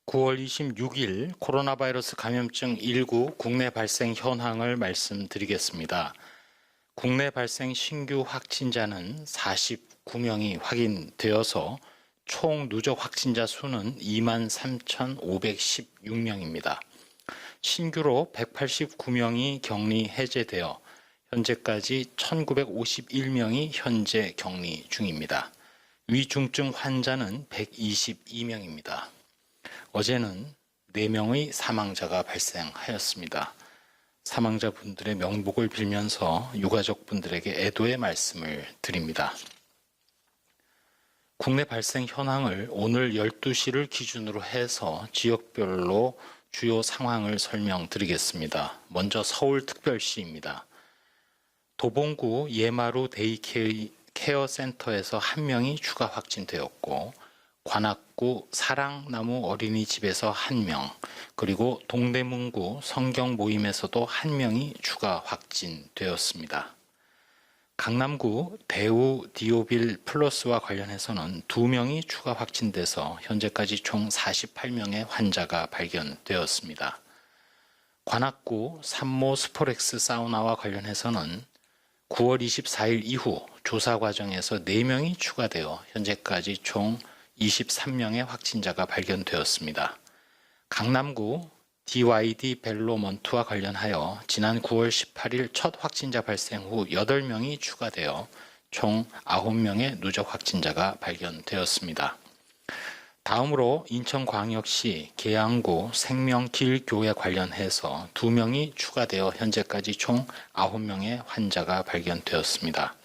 9월 26일 코로나 바이러스 감염증 19 국내 발생 현황을 말씀드리겠습니다. 국내 발생 신규 확진자는 49명이 확인되어서 총 누적 확진자 수는 23,516명입니다. 신규로 189명이 격리 해제되어 현재까지 1,951명이 현재 격리 중입니다. 위중증 환자는 122명입니다. 어제는 4명의 사망자가 발생하였습니다. 사망자분들의 명복을 빌면서 유가족분들에게 애도의 말씀을 드립니다. 국내 발생 현황을 오늘 12시를 기준으로 해서 지역별로 주요 상황을 설명드리겠습니다. 먼저 서울특별시입니다. 도봉구 예마루 데이케어 센터에서 1명이 추가 확진되었고, 관악구 사랑나무 어린이집에서 1명, 그리고 동대문구 성경모임에서도 1명이 추가 확진되었습니다. 강남구 대우 디오빌 플러스와 관련해서는 2명이 추가 확진돼서 현재까지 총 48명의 환자가 발견되었습니다. 관악구 산모 스포렉스 사우나와 관련해서는 9월 24일 이후 조사 과정에서 4명이 추가되어 현재까지 총 23명의 확진자가 발견되었습니다. 강남구 DYD 벨로먼트와 관련하여 지난 9월 18일 첫 확진자 발생 후 8명이 추가되어 총 9명의 누적 확진자가 발견되었습니다. 다음으로 인천광역시 계양구 생명길교회 관련해서 2명이 추가되어 현재까지 총 9명의 환자가 발견되었습니다.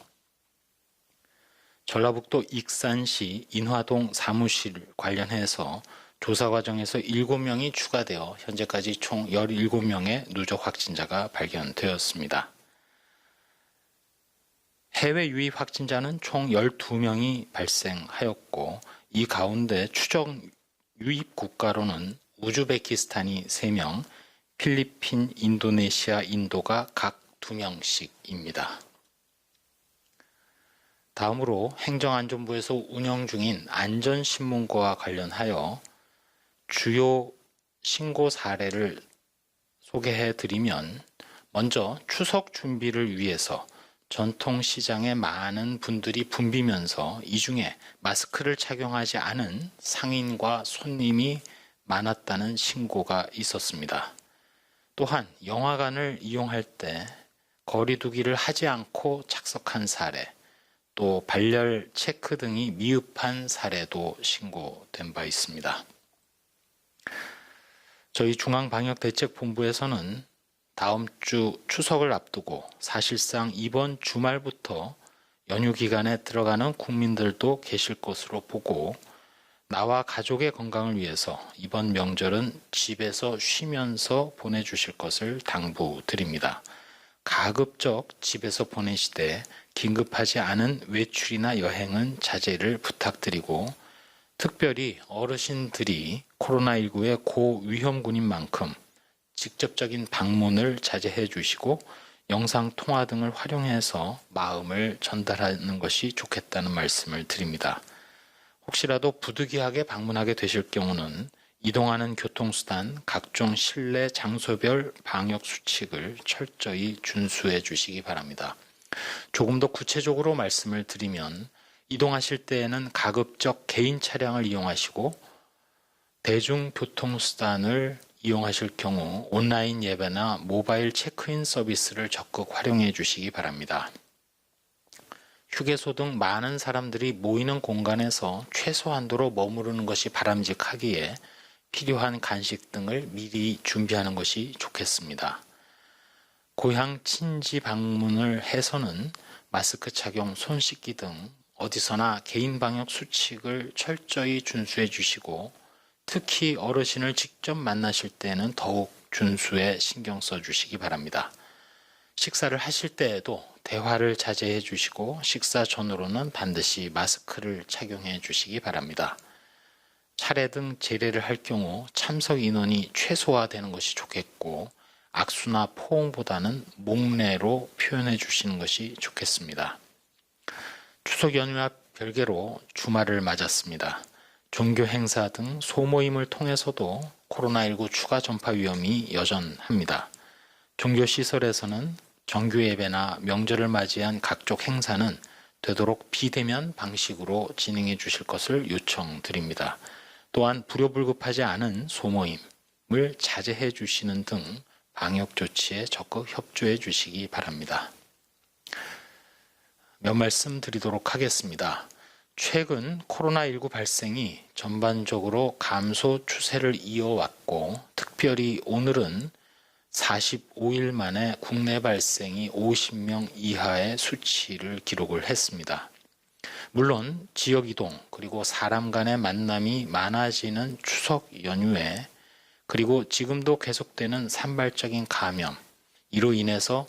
전라북도 익산시 인화동 사무실 관련해서 조사 과정에서 7명이 추가되어 현재까지 총 17명의 누적 확진자가 발견되었습니다. 해외 유입 확진자는 총 12명이 발생하였고, 이 가운데 추정 유입 국가로는 우즈베키스탄이 3명, 필리핀, 인도네시아, 인도가 각 2명씩입니다. 다음으로 행정안전부에서 운영 중인 안전신문고와 관련하여 주요 신고 사례를 소개해 드리면, 먼저 추석 준비를 위해서 전통시장에 많은 분들이 붐비면서 이 중에 마스크를 착용하지 않은 상인과 손님이 많았다는 신고가 있었습니다. 또한 영화관을 이용할 때 거리두기를 하지 않고 착석한 사례, 또 발열 체크 등이 미흡한 사례도 신고된 바 있습니다. 저희 중앙방역대책본부에서는 다음 주 추석을 앞두고 사실상 이번 주말부터 연휴 기간에 들어가는 국민들도 계실 것으로 보고, 나와 가족의 건강을 위해서 이번 명절은 집에서 쉬면서 보내주실 것을 당부드립니다. 가급적 집에서 보내시되 긴급하지 않은 외출이나 여행은 자제를 부탁드리고, 특별히 어르신들이 코로나19의 고위험군인 만큼 직접적인 방문을 자제해 주시고 영상통화 등을 활용해서 마음을 전달하는 것이 좋겠다는 말씀을 드립니다. 혹시라도 부득이하게 방문하게 되실 경우는 이동하는 교통수단, 각종 실내 장소별 방역 수칙을 철저히 준수해 주시기 바랍니다. 조금 더 구체적으로 말씀을 드리면, 이동하실 때에는 가급적 개인 차량을 이용하시고, 대중교통수단을 이용하실 경우 온라인 예배나 모바일 체크인 서비스를 적극 활용해 주시기 바랍니다. 휴게소 등 많은 사람들이 모이는 공간에서 최소한도로 머무르는 것이 바람직하기에 필요한 간식 등을 미리 준비하는 것이 좋겠습니다. 고향 친지 방문을 해서는 마스크 착용, 손 씻기 등 어디서나 개인 방역 수칙을 철저히 준수해 주시고, 특히 어르신을 직접 만나실 때는 더욱 준수에 신경 써 주시기 바랍니다. 식사를 하실 때에도 대화를 자제해 주시고, 식사 전후로는 반드시 마스크를 착용해 주시기 바랍니다. 차례 등 제례를 할 경우 참석 인원이 최소화되는 것이 좋겠고, 악수나 포옹보다는 목례로 표현해 주시는 것이 좋겠습니다. 추석 연휴와 별개로 주말을 맞았습니다. 종교 행사 등 소모임을 통해서도 코로나19 추가 전파 위험이 여전합니다. 종교시설에서는 정규 예배나 명절을 맞이한 각종 행사는 되도록 비대면 방식으로 진행해 주실 것을 요청드립니다. 또한 불효불급하지 않은 소모임을 자제해 주시는 등 방역 조치에 적극 협조해 주시기 바랍니다. 몇 말씀 드리도록 하겠습니다. 최근 코로나19 발생이 전반적으로 감소 추세를 이어왔고, 특별히 오늘은 45일 만에 국내 발생이 50명 이하의 수치를 기록을 했습니다. 물론 지역 이동 그리고 사람 간의 만남이 많아지는 추석 연휴에, 그리고 지금도 계속되는 산발적인 감염, 이로 인해서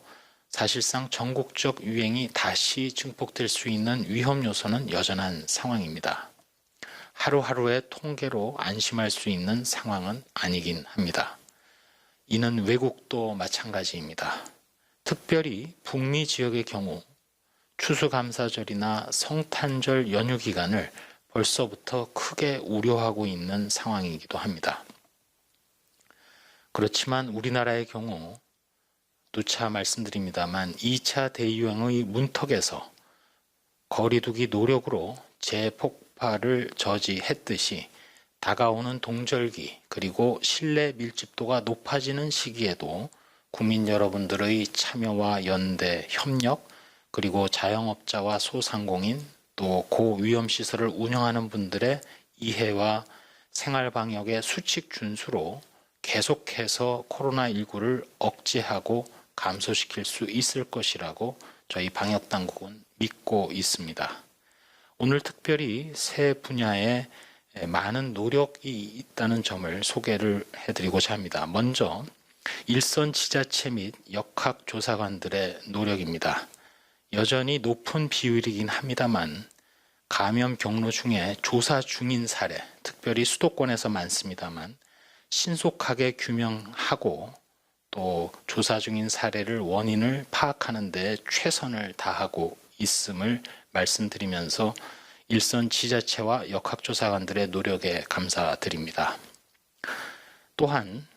사실상 전국적 유행이 다시 증폭될 수 있는 위험 요소는 여전한 상황입니다. 하루하루의 통계로 안심할 수 있는 상황은 아니긴 합니다. 이는 외국도 마찬가지입니다. 특별히 북미 지역의 경우 추수감사절이나 성탄절 연휴 기간을 벌써부터 크게 우려하고 있는 상황이기도 합니다. 그렇지만 우리나라의 경우 누차 말씀드립니다만 2차 대유행의 문턱에서 거리두기 노력으로 재폭발을 저지했듯이 다가오는 동절기 그리고 실내 밀집도가 높아지는 시기에도 국민 여러분들의 참여와 연대, 협력, 그리고 자영업자와 소상공인, 또 고위험시설을 운영하는 분들의 이해와 생활방역의 수칙 준수로 계속해서 코로나19를 억제하고 감소시킬 수 있을 것이라고 저희 방역당국은 믿고 있습니다. 오늘 특별히 세 분야에 많은 노력이 있다는 점을 소개를 해드리고자 합니다. 먼저 일선 지자체 및 역학조사관들의 노력입니다. 여전히 높은 비율이긴 합니다만 감염 경로 중에 조사 중인 사례, 특별히 수도권에서 많습니다만 신속하게 규명하고 또 조사 중인 사례를 원인을 파악하는 데 최선을 다하고 있음을 말씀드리면서 일선 지자체와 역학조사관들의 노력에 감사드립니다. 또한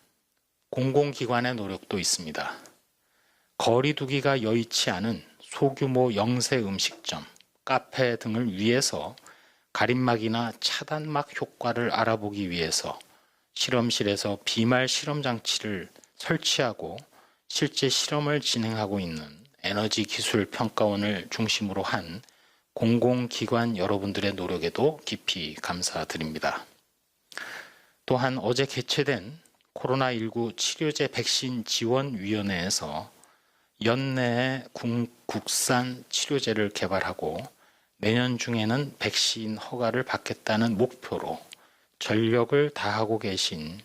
공공기관의 노력도 있습니다. 거리두기가 여의치 않은 소규모 영세 음식점, 카페 등을 위해서 가림막이나 차단막 효과를 알아보기 위해서 실험실에서 비말 실험 장치를 설치하고 실제 실험을 진행하고 있는 에너지 기술 평가원을 중심으로 한 공공기관 여러분들의 노력에도 깊이 감사드립니다. 또한 어제 개최된 코로나19 치료제 백신 지원위원회에서 연내에 국산 치료제를 개발하고 내년 중에는 백신 허가를 받겠다는 목표로 전력을 다하고 계신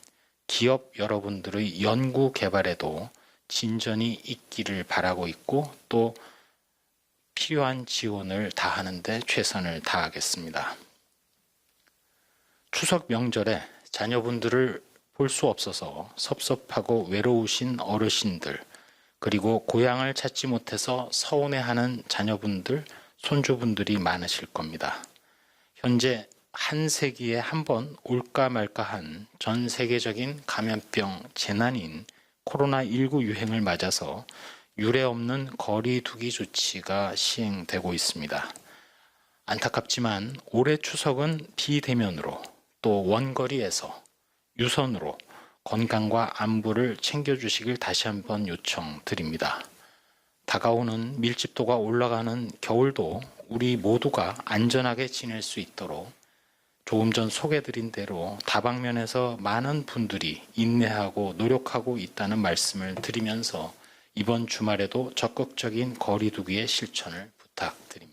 기업 여러분들의 연구 개발에도 진전이 있기를 바라고 있고, 또 필요한 지원을 다하는 데 최선을 다하겠습니다. 추석 명절에 자녀분들을 볼 수 없어서 섭섭하고 외로우신 어르신들, 그리고 고향을 찾지 못해서 서운해하는 자녀분들, 손주분들이 많으실 겁니다. 현재 한 세기에 한 번 올까 말까한 전 세계적인 감염병 재난인 코로나19 유행을 맞아서 유례없는 거리두기 조치가 시행되고 있습니다. 안타깝지만 올해 추석은 비대면으로 또 원거리에서 유선으로 건강과 안부를 챙겨주시길 다시 한번 요청드립니다. 다가오는 밀집도가 올라가는 겨울도 우리 모두가 안전하게 지낼 수 있도록 조금 전 소개드린 대로 다방면에서 많은 분들이 인내하고 노력하고 있다는 말씀을 드리면서 이번 주말에도 적극적인 거리두기의 실천을 부탁드립니다.